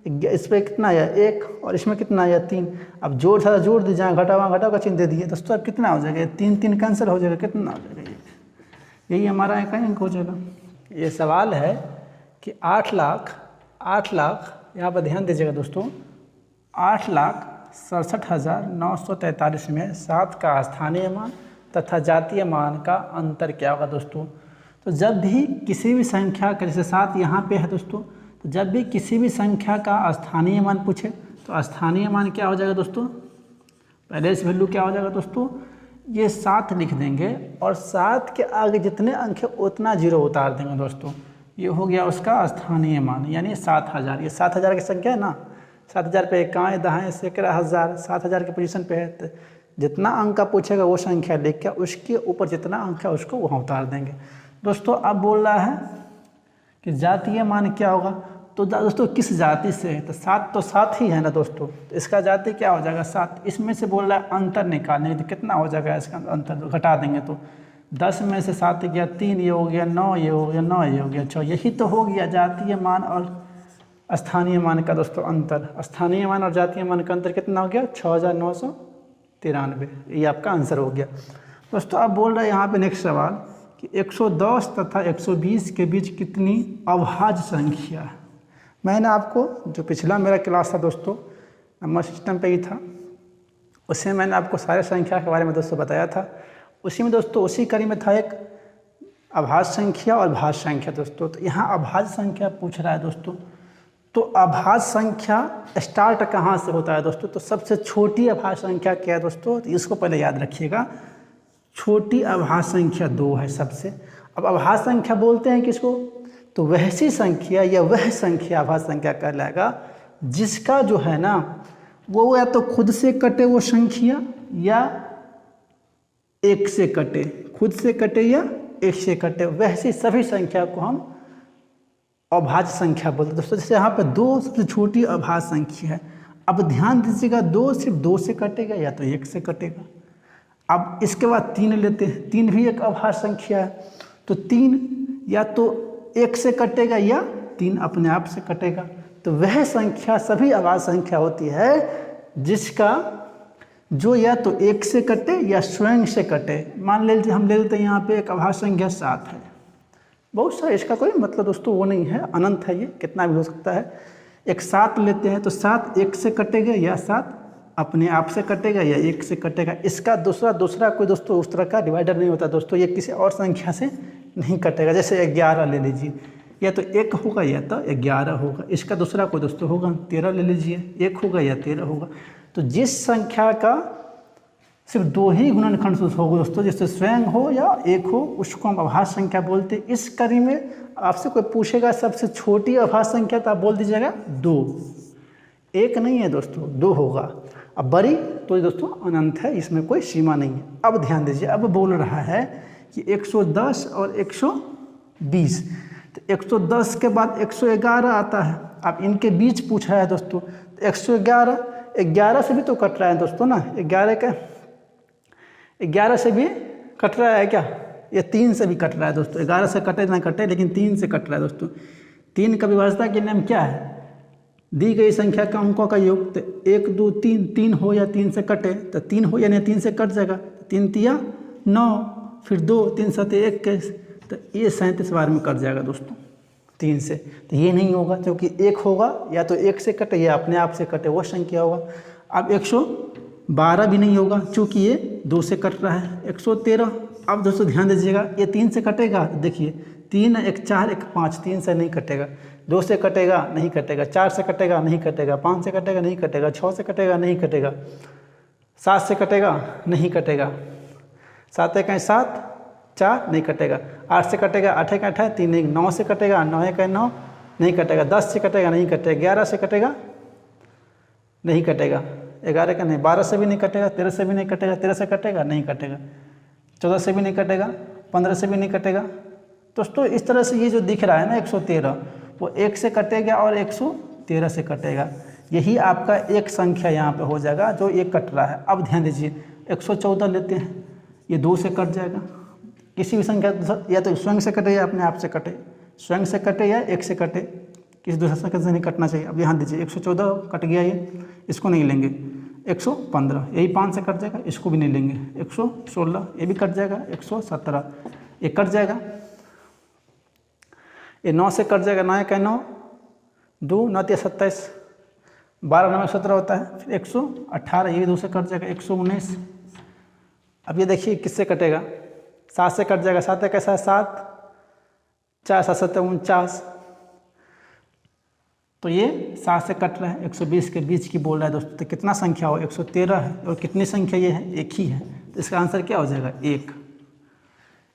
A: इस पर कितना आया 1 और इसमें कितना आया 3। अब जोड़ था जोड़ दीजिए, घटाव का चिन्ह दे दिए दोस्तों, अब कितना हो जाएगा 3 कैंसिल हो जाएगा, कितना हो जाएगा यही हमारा इकाई अंक हो जाएगा। ये सवाल है कि 8 लाख यहाँ पर ध्यान दीजिएगा दोस्तों, 8,67,943 में 7 का स्थानीय मान तथा जातीय मान का अंतर क्या होगा दोस्तों। तो जब भी किसी भी संख्या का, जैसे 7 यहाँ पे है दोस्तों, तो जब भी किसी भी संख्या का स्थानीय मान पूछे तो स्थानीय मान क्या हो जाएगा दोस्तों, पहले इस वैल्यू क्या हो जाएगा दोस्तों, ये 7 लिख देंगे और 7 के आगे जितने अंक है उतना 0 उतार देंगे दोस्तों, ये हो गया उसका स्थानीय मान, यानी 7000। ये 7000 की संख्या है ना, 7000 पे इकाई दहाई सैकड़ा हज़ार, 7000 की पोजीशन पे है, तो जितना अंक का पूछेगा वो संख्या लिख के उसके ऊपर जितना अंक है उसको वहाँ उतार देंगे दोस्तों। अब बोल रहा है कि जातीय मान क्या होगा, तो दोस्तों किस जाति से है, तो 7 तो 7 ही है ना दोस्तों, तो इसका जाति क्या हो जाएगा 7। इसमें से बोल रहा है अंतर निकालने, तो कितना हो जाएगा इसका अंतर, घटा देंगे तो 10 में से 7 गया 3, ये हो गया 9, ये हो गया 9, ये हो गया 6, यही तो हो गया जातीय मान और स्थानीय मान का दोस्तों अंतर। स्थानीय मान और जातीय मान का अंतर कितना हो गया 6993, ये आपका आंसर हो गया दोस्तों। अब बोल रहे हैं यहाँ पे नेक्स्ट सवाल कि 110 तथा 120 के बीच कितनी अभाज्य संख्या है। मैंने आपको जो पिछला मेरा क्लास था दोस्तों नंबर सिस्टम पे ही था, उसमें मैंने आपको सारे संख्या के बारे में दोस्तों बताया था। उसी में दोस्तों उसी कड़ी में था एक अभाज्य संख्या और भाज्य संख्या दोस्तों। तो यहाँ अभाज्य संख्या पूछ रहा है दोस्तों, तो अभाज्य संख्या स्टार्ट कहाँ से होता है दोस्तों, तो सबसे छोटी अभाज्य संख्या क्या है दोस्तों, तो इसको पहले याद रखिएगा, छोटी अभाज्य संख्या 2 है सबसे। अब अभाज्य संख्या बोलते हैं किसको, तो वैसी संख्या या वह संख्या अभाज्य संख्या कहलाएगा जिसका जो है ना वो या तो खुद से कटे वो संख्या या 1 से कटे, खुद से कटे या 1 से कटे, वैसी सभी संख्या को हम अभाज्य संख्या बोलते हैं दोस्तों। जैसे यहाँ पे 2 सबसे छोटी अभाज्य संख्या है। अब ध्यान दीजिएगा 2 सिर्फ 2 से कटेगा या तो 1 से कटेगा। अब इसके बाद 3 लेते हैं, 3 भी एक अभाज्य संख्या है, तो 3 या तो 1 से कटेगा या 3 अपने आप से कटेगा। तो वह संख्या सभी अभाज्य संख्या होती है जिसका जो या तो 1 से कटे या स्वयं से कटे। मान लीजिए हम ले लेते हैं यहाँ पे एक अभाज्य संख्या 7 है, बहुत सारा, इसका कोई मतलब दोस्तों वो नहीं है, अनंत है, ये कितना भी हो सकता है। एक 7 लेते हैं तो 7 1 से कटेगा या 7 अपने आप से कटेगा या 1 से कटेगा। इसका दूसरा कोई दोस्तों उस तरह का डिवाइडर नहीं होता दोस्तों, ये किसी और संख्या से नहीं कटेगा। जैसे 11 ले लीजिए, या तो 1 होगा या तो 11 होगा। इसका दूसरा कोई दोस्तों होगा 13 ले लीजिए, 1 होगा या 13 होगा। तो जिस संख्या का सिर्फ 2 ही गुणनखंड होगा दोस्तों, जैसे स्वयं हो या 1 हो, उसको हम अभाज्य संख्या बोलते हैं। इस कड़ी में आपसे कोई पूछेगा सबसे छोटी अभाज्य संख्या, तो आप बोल दीजिएगा 2। 1 नहीं है दोस्तों, 2 होगा। अब बड़ी तो दोस्तों अनंत है, इसमें कोई सीमा नहीं है। अब ध्यान दीजिए, अब बोल रहा है कि 110 और 120, तो 110 के बाद 111 आता है। अब इनके बीच पूछा है दोस्तों, तो 111 से भी तो कट रहा है दोस्तों ना, 11 से भी कट रहा है क्या, ये 3 से भी कट रहा है दोस्तों, 11 से कटे ना कटे लेकिन 3 से कट रहा है दोस्तों। 3 का विभाज्यता के नियम क्या है, दी गई संख्या का अंकों का योग, तो 1 2 3, 3 हो या 3 से कटे तो 3 हो या नहीं 3 से कट जाएगा, 3 तिया 9, फिर 2 3 7 21, तो ये 37 बार में कट जाएगा दोस्तों 3 से। तो ये नहीं होगा क्योंकि 1 होगा या तो 1 से कटे या अपने आप से कटे वो संख्या होगा। अब 112 भी नहीं होगा चूँकि ये 2 से कट रहा है। 113, अब दोस्तों ध्यान दीजिएगा ये 3 से कटेगा, देखिए 3 1 4 1 5, 3 से नहीं कटेगा, 2 से कटेगा नहीं कटेगा, 4 से कटेगा नहीं कटेगा, 5 से कटेगा नहीं कटेगा, 6 से कटेगा नहीं कटेगा, 7 से कटेगा नहीं कटेगा, 7 1 7 4 नहीं कटेगा, 8 से कटेगा 8 1 8 3 1 9 से कटेगा 9 1 9 नहीं कटेगा, 10 से कटेगा नहीं कटेगा, 11 से कटेगा नहीं कटेगा, 11 का नहीं, 12 से भी नहीं कटेगा, 13 से भी नहीं कटेगा, 13 से कटेगा नहीं कटेगा, 14 से भी नहीं कटेगा, 15 से भी नहीं कटेगा। दोस्तों इस तरह से ये जो दिख रहा है ना 113 वो 1 से कटेगा और 113 से कटेगा, यही आपका एक संख्या यहाँ पे हो जाएगा जो एक कट रहा है। अब ध्यान दीजिए 114 लेते हैं, ये 2 से कट जाएगा, किसी भी संख्या या तो स्वयं से कटे या अपने आप से कटे, स्वयं से कटे या 1 से कटे, किसी दूसरे संख्या से नहीं कटना चाहिए। अब यहाँ दीजिए 114 कट गया, ये इसको नहीं लेंगे, 115 यही 5 से कट जाएगा, इसको भी नहीं लेंगे, 116 ये भी कट जाएगा, 117 ये कट जाएगा, ये 9 से कट जाएगा, 9 1 9 2 9 3 27, 12 9 17 होता है, फिर 118 ये भी 2 से कट जाएगा, 119। अब ये देखिए किससे कटेगा, 7 से कट जाएगा, 7 कैसा है 7, 4 7 7 49, तो ये 7 से कट रहा है, 120 के बीच की बोल रहा है दोस्तों, तो कितना संख्या हो 113 है, और कितनी संख्या ये है, एक ही है, तो इसका आंसर क्या हो जाएगा 1।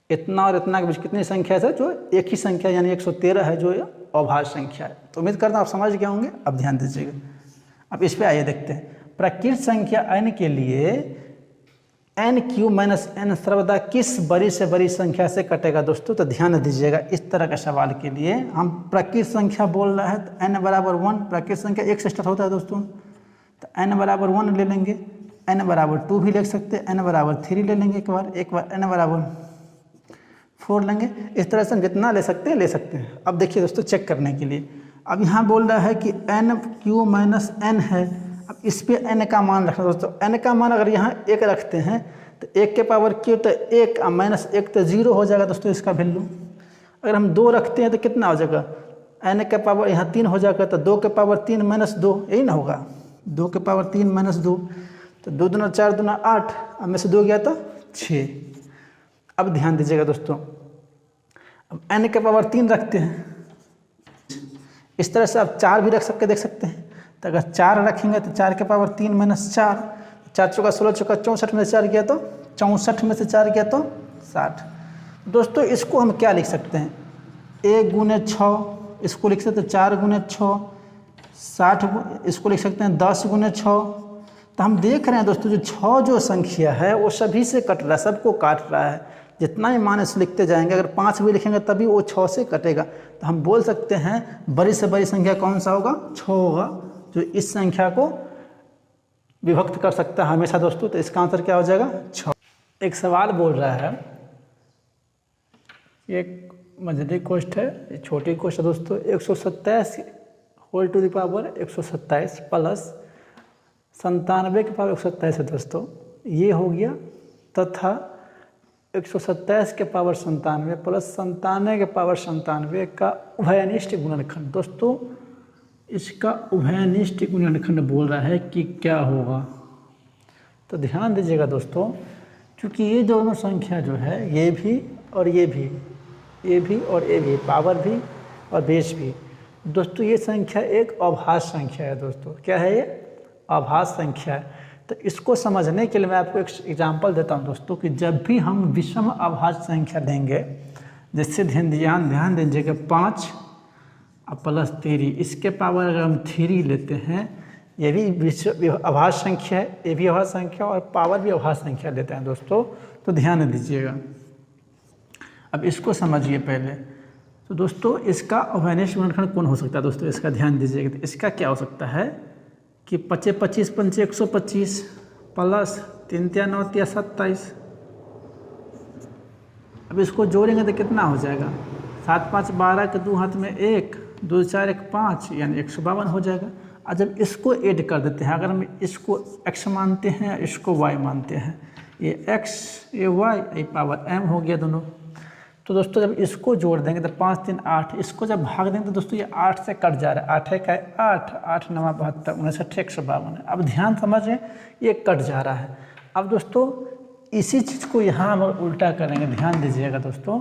A: इतना और इतना के बीच कितनी संख्या है जो एक ही संख्या यानी 113 है जो अभाज्य संख्या है। तो उम्मीद करता हूँ आप समझ गए होंगे। अब ध्यान दीजिएगा, अब इस पे आइए देखते हैं, प्रकृत संख्या n के लिए n³ - n सर्वदा किस बड़ी से बड़ी संख्या से कटेगा दोस्तों। तो ध्यान दीजिएगा, इस तरह के सवाल के लिए हम प्रकृत संख्या बोल रहा है तो n बराबर 1, प्रकृत संख्या 1 से स्टार्ट होता है दोस्तों, तो n बराबर 1 ले लेंगे, n बराबर 2 भी ले सकते हैं, n बराबर 3 ले लेंगे, एक बार n बराबर 4 लेंगे। इस तरह से हम जितना ले सकते हैं। अब देखिए दोस्तों चेक करने के लिए, अब यहाँ बोल रहा है कि n³ - n है, अब इस पे n का मान रखना दोस्तों, n का मान अगर यहाँ 1 रखते हैं तो 1 के पावर q तो 1 -1 तो 0 हो जाएगा दोस्तों इसका वैल्यू। अगर हम 2 रखते हैं तो कितना हो जाएगा, n के पावर यहाँ 3 हो जाएगा, तो 2 के पावर 3 - 2 यही ना होगा, 2 के पावर 3 - 2, तो 2 दूना 4 दूना 8, अब में से 2 गया तो 6। अब ध्यान दीजिएगा दोस्तों, अब n के पावर 3 रखते हैं, इस तरह से आप 4 भी रख सकते देख सकते हैं, तो अगर 4 रखेंगे तो 4 के पावर 3 - 4, 4 चौका 16 चौका 64 में से 4 गया तो 64 में से 4 गया तो 60। दोस्तों इसको हम क्या लिख सकते हैं, 1 × 6 इसको लिख सकते हैं, 4 × 6 60, इसको लिख सकते हैं 10 × 6। तो हम देख रहे हैं दोस्तों जो 6 जो संख्या है वो सभी से कट रहा है, सबको काट रहा है, जितना ही मान इसे लिखते जाएंगे, अगर 5 भी लिखेंगे तभी वो 6 से कटेगा। तो हम बोल सकते हैं बड़ी से बड़ी संख्या कौन सा होगा, 6 होगा, जो इस संख्या को विभक्त कर सकता है हमेशा दोस्तों। तो इसका आंसर क्या हो जाएगा 6। एक सवाल बोल रहा है, एक मझली कोष्ठ है, ये छोटी कोष्ठ है दोस्तों, 127 whole to the power 127 plus 97 के पावर 127 है दोस्तों, ये हो गया, तथा 127 के पावर 97 प्लस 97 के पावर 97 का उभयनिष्ठ गुणनखंड। दोस्तों इसका उभयनिष्ठ गुणनखंड बोल रहा है कि क्या होगा। तो ध्यान दीजिएगा दोस्तों, क्योंकि ये दोनों संख्या जो है ये भी और ये भी, ये भी और ये भी, पावर भी और बेस भी, दोस्तों ये संख्या एक अभाज्य संख्या है दोस्तों। क्या है ये, अभाज्य संख्या है। तो इसको समझने के लिए मैं आपको एक एग्जांपल देता हूं दोस्तों, कि जब भी हम विषम अभाज्य संख्या देंगे, जिससे ध्यान दीजिएगा 5 प्लस 3, इसके पावर अगर हम 3 लेते हैं, ये भी अभाज्य संख्या है, ये भी अभाज्य संख्या और पावर भी अभाज्य संख्या लेते हैं दोस्तों। तो ध्यान दीजिएगा, अब इसको समझिए पहले। तो दोस्तों इसका उभयनिष्ठ गुणनखंड कौन हो सकता है दोस्तों, इसका ध्यान दीजिएगा। तो इसका क्या हो सकता है कि 25 25 पंचे 125 प्लस 3 3 9 3 27, अब इसको जोड़ेंगे तो कितना हो जाएगा, 7 5 12 के 2 हाथ में 1, 2 4 1 5 यानी 152 हो जाएगा। और जब इसको ऐड कर देते हैं, अगर हम इसको x मानते हैं इसको y मानते हैं, ये x ये y ये पावर m हो गया दोनों। तो दोस्तों जब इसको जोड़ देंगे तो 5 3 8, इसको जब भाग देंगे तो दोस्तों ये 8 से कट जा रहा है, 8 1 8, 8 9 72 59 152 है। अब ध्यान समझें ये कट जा रहा है। अब दोस्तों इसी चीज़ को यहाँ हम उल्टा करेंगे, ध्यान दीजिएगा दोस्तों।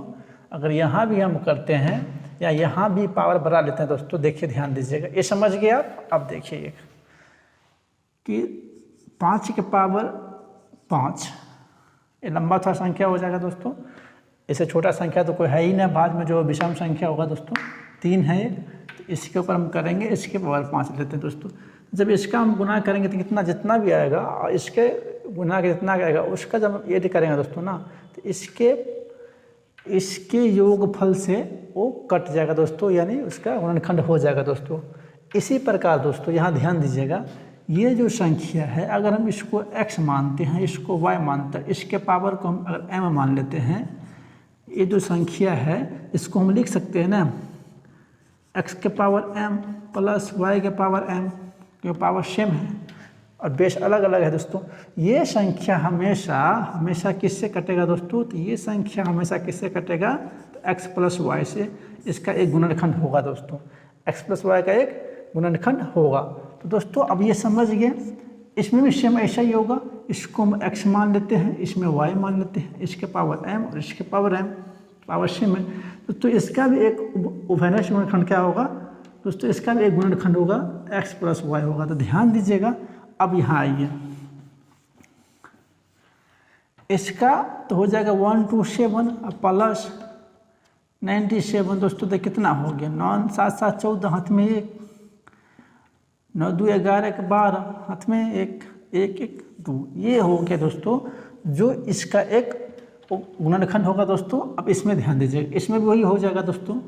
A: अगर यहाँ भी हम करते हैं या यहाँ भी पावर बढ़ा लेते हैं दोस्तों, देखिए ध्यान दीजिएगा, ये समझ गए आप। अब देखिए कि 5 के पावर 5 ये लंबा थोड़ा संख्या हो जाएगा दोस्तों। इससे छोटा संख्या तो कोई है ही ना, बाद में जो विषम संख्या होगा दोस्तों 3 है, तो इसके ऊपर हम करेंगे इसके पावर 5 लेते हैं दोस्तों। जब इसका हम गुना करेंगे तो कितना जितना भी आएगा और इसके गुना के जितना आएगा उसका जब हम ऐड करेंगे दोस्तों ना, तो इसके योगफल से वो कट जाएगा दोस्तों, यानी उसका गुणनखंड हो जाएगा दोस्तों। इसी प्रकार दोस्तों यहाँ ध्यान दीजिएगा, ये जो संख्या है अगर हम इसको x मानते हैं इसको y मानते हैं, इसके पावर को हम अगर m मान लेते हैं, ये जो संख्या है इसको हम लिख सकते हैं ना x के पावर m प्लस y के पावर m, क्योंकि पावर सेम है और बेस अलग अलग है दोस्तों। ये संख्या हमेशा किससे कटेगा दोस्तों, तो ये संख्या हमेशा किससे कटेगा, तो x प्लस वाई से इसका एक गुणनखंड होगा दोस्तों, x प्लस वाई का एक गुणनखंड होगा। तो दोस्तों अब ये समझ गए, इसमें भी सेम ऐसा ही होगा, इसको हम x मान लेते हैं इसमें y मान लेते हैं, इसके पावर m और इसके पावर m, पावर सेम है तो इसका भी एक उभयनिष्ठ गुणनखंड क्या होगा दोस्तों, इसका भी एक गुणनखंड होगा x प्लस वाई होगा। तो ध्यान दीजिएगा। अब यहाँ आइए, इसका तो हो जाएगा 127 प्लस 97 दोस्तों, तो कितना हो गया 9 7 7 14 हाथ में 1, 9 2 11 1 12 हाथ में 1 1 1 2, ये हो गया दोस्तों जो इसका एक गुणनखंड होगा दोस्तों। अब इसमें ध्यान दीजिए, इसमें भी वही हो जाएगा दोस्तों,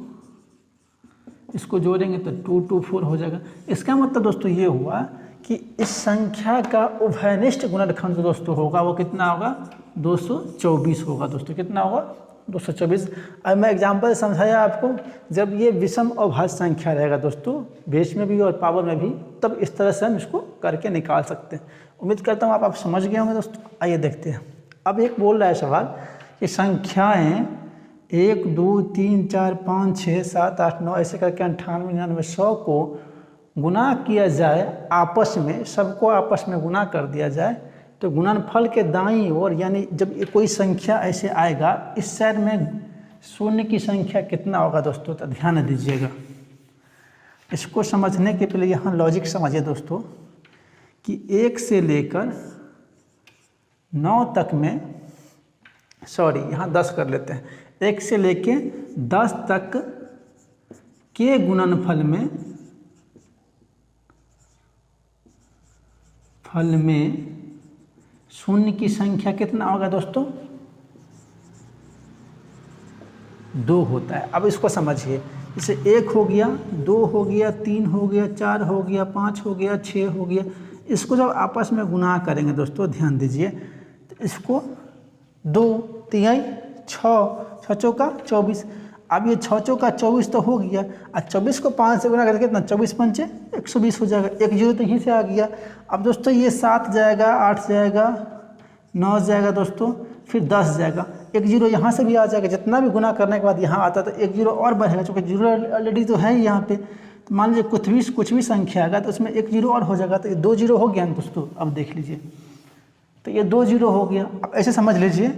A: इसको जोड़ेंगे तो 2 2 4 हो जाएगा। इसका मतलब दोस्तों ये हुआ कि इस संख्या का उभयनिष्ठ गुणनखंड जो दोस्तों होगा वो कितना होगा, 224 होगा दोस्तों। कितना होगा, 224। अब मैं एग्जांपल समझाया आपको, जब ये विषम अभाज्य संख्या रहेगा दोस्तों, बेस में भी और पावर में भी, तब इस तरह से हम इसको करके निकाल सकते हैं। उम्मीद करता हूँ आप समझ गए होंगे दोस्तों। आइए देखते हैं। अब एक बोल रहा है सवाल कि संख्याएँ 1 2 3 4 5 6 7 8 9 ऐसे करके 98 99 100 को गुना किया जाए आपस में, सबको आपस में गुना कर दिया जाए, तो गुणनफल के दाईं ओर यानी जब कोई संख्या ऐसे आएगा इस साइड में शून्य की संख्या कितना होगा दोस्तों, तो ध्यान दीजिएगा। इसको समझने के पहले यहाँ लॉजिक समझिए दोस्तों कि 1 से लेकर 9 तक में, सॉरी यहाँ 10 कर लेते हैं, 1 से लेके 10 तक के गुणनफल में शून्य की संख्या कितना होगा दोस्तों, 2 होता है। अब इसको समझिए, जैसे 1 हो गया, 2 हो गया, 3 हो गया, 4 हो गया, 5 हो गया, 6 हो गया, इसको जब आपस में गुना करेंगे दोस्तों ध्यान दीजिए, तो इसको 2 3 6 6 चौका 24। अब ये 6 चौका 24 तो हो गया, और 24 को 5 से गुना करके कितना, 24 पंचे 120 हो जाएगा। 1 जीरो तो यहीं से आ गया। अब दोस्तों ये 7 जाएगा, 8 जाएगा, 9 जाएगा दोस्तों, फिर 10 जाएगा, 1 जीरो यहाँ से भी आ जाएगा। जितना भी गुना करने के बाद यहाँ आता है तो 1 जीरो और बढ़ेगा, चूँकि जीरो ऑलरेडी तो है ही यहाँ पे। तो मान लीजिए कुछ भी संख्या आएगा तो उसमें 1 जीरो और हो जाएगा, तो ये 2 जीरो हो गया ना दोस्तों। अब देख लीजिए, तो ये 2 जीरो हो गया। अब ऐसे समझ लीजिए,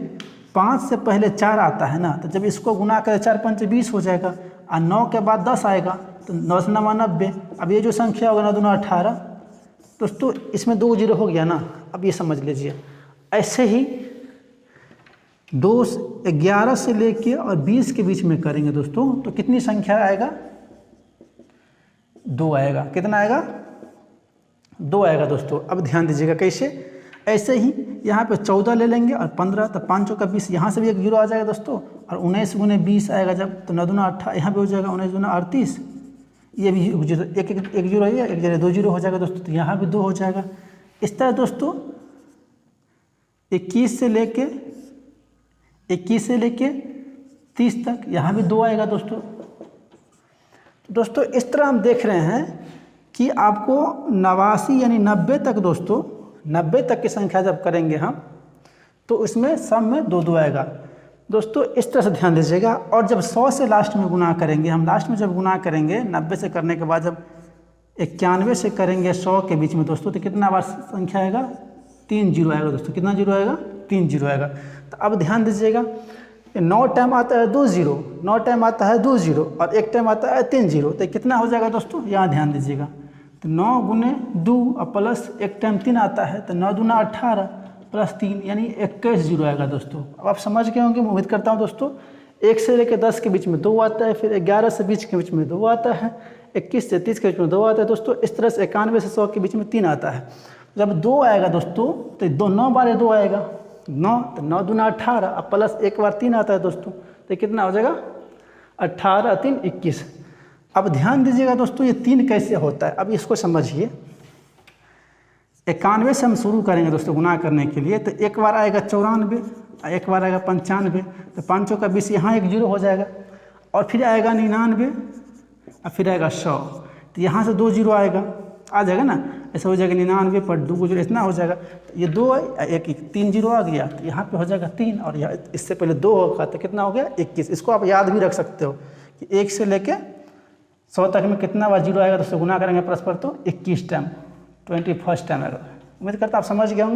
A: 5 से पहले 4 आता है ना, तो जब इसको गुना करें 4 पंचे 20 हो जाएगा, और 9 के बाद 10 आएगा तो 9 से 9 90। अब ये जो संख्या होगा 9 दूना 18 दोस्तों, इसमें 2 जीरो हो गया ना। अब ये समझ लीजिए, ऐसे ही 11 से लेके और 20 के बीच में करेंगे दोस्तों, तो कितनी संख्या आएगा, 2 आएगा। कितना आएगा, 2 आएगा दोस्तों। अब ध्यान दीजिएगा कैसे, ऐसे ही यहाँ पे 14 ले लेंगे और 15, तो 5 चौका 20, यहाँ से भी 1 जीरो आ जाएगा दोस्तों, और 19 गुने 20 आएगा जब, तो 9 दूना 18, यहाँ पे हो जाएगा 19 दूना 38, ये भी जीरो, एक जीरो है, 1 जगह 2 जीरो हो जाएगा दोस्तों, तो यहाँ भी 2 हो जाएगा। इस तरह दोस्तों 21 से लेके 30 तक, यहाँ भी 2 आएगा दोस्तों। दोस्तों इस तरह हम देख रहे हैं कि आपको 89 यानी 90 तक दोस्तों, 90 तक की संख्या जब करेंगे हम तो उसमें सब में 2 आएगा दोस्तों। इस तरह से ध्यान दीजिएगा। और जब 100 से लास्ट में गुना करेंगे, हम लास्ट में जब गुना करेंगे 90 से करने के बाद जब 91 से करेंगे 100 के बीच में दोस्तों, तो कितना बार संख्या आएगा? 3 जीरो आएगा दोस्तों। कितना जीरो आएगा? 3 जीरो आएगा। तो अब ध्यान दीजिएगा, 9 टाइम आता है 2 जीरो, 9 टाइम आता है 2 जीरो और 1 टाइम आता है 3 जीरो, तो कितना हो जाएगा दोस्तों? यहाँ ध्यान दीजिएगा, तो 9 गुने 2 और प्लस 1 टाइम 3 आता है, तो 9 दूना 18 प्लस 3 यानी 21 जीरो आएगा दोस्तों। अब आप समझ गए होंगे, उम्मीद करता हूँ दोस्तों। 1 से लेकर 10 के बीच में 2 आता है, फिर 11 से 20 के बीच में 2 आता है, 21 से 30 के बीच में 2 आता है दोस्तों। इस तरह से 91 से 100 के बीच में 3 आता है। जब 2 आएगा दोस्तों तो 9 बार 2 आएगा, 9, तो 9 दूना 18 और प्लस 1 बार 3 आता है दोस्तों, तो कितना हो जाएगा? 18 3 21। अब ध्यान दीजिएगा दोस्तों, ये 3 कैसे होता है, अब इसको समझिए। 91 से हम शुरू करेंगे दोस्तों गुना करने के लिए, तो 1 बार आएगा 94, 1 बार आएगा 95, तो 5 का 20, यहाँ 1 जीरो हो जाएगा, और फिर आएगा 99 और फिर आएगा 100, तो यहाँ से 2 जीरो आएगा, आ जाएगा ना, ऐसा हो जाएगा 99 पर 2 जीरो, इतना हो जाएगा। तो ये 2 1 3 जीरो आ गया, तो यहाँ पे हो जाएगा 3 और यहाँ इससे पहले 2 होगा, तो कितना हो गया? 21। इसको आप याद भी रख सकते हो कि 1 से लेके 100 तक में कितना बार जीरो आएगा दोस्तों गुना करेंगे परस्पर, तो 21 टाइम, 21 टाइम आएगा। उम्मीद करता आप समझ गए होंगे।